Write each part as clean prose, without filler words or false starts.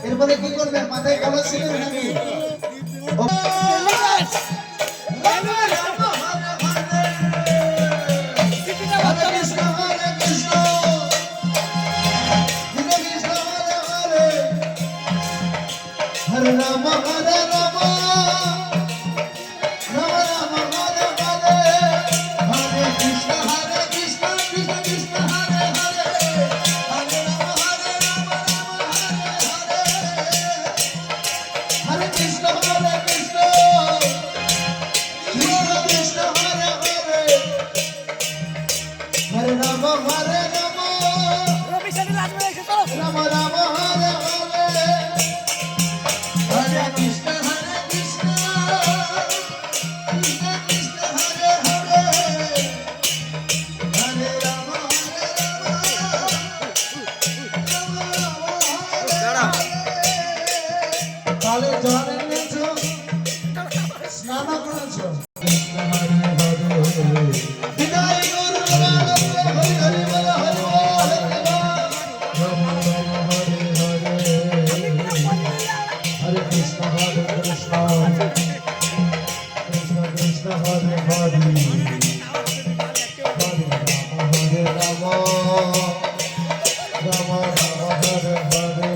এরপরে কি করবেন? মাথায় কালো ছিলেন নাকি? হরে রাম হরে রাম রাম রাম হরে হরে হরে কৃষ্ণ কৃষ্ণ কৃষ্ণ হরে হরে হরে রাম হরে রাম হরে কৃষ্ণ কৃষ্ণ কৃষ্ণ হরে হরে হরে রাম হরে রাম রাম রাম হরে হরে হরে কৃষ্ণ কৃষ্ণ কৃষ্ণ হরে হরে হরে রাম তাহলে জল এনেছো, স্নান করেছো। কৃষ্ণ হরে হরে বিদায় গুরু হরে হরে বল Hare Hare Ram Ram Hare Hare Hare Krishna Krishna Krishna Hare Hare Hare Ram Ram Ram Hare Hare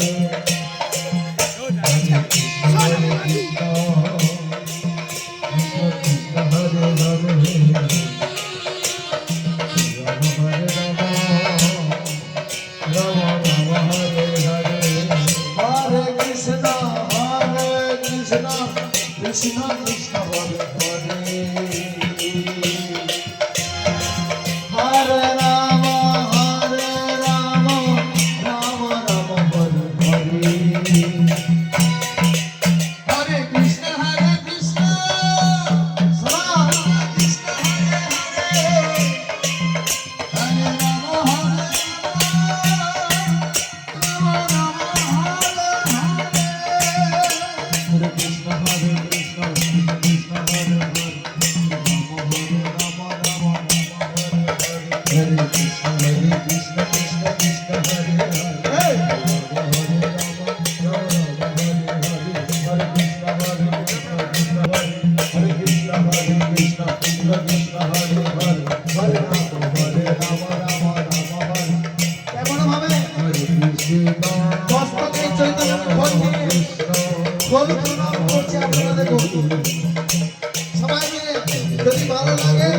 Krishna Krishna Hare Hare Hare Rama Hare Rama Rama Rama Hare Hare Hare Krishna Krishna Krishna Hare Hare Hare Rama Hare Rama Rama Rama Hare Hare Hare Krishna সবাই মিলে যদি ভালো লাগে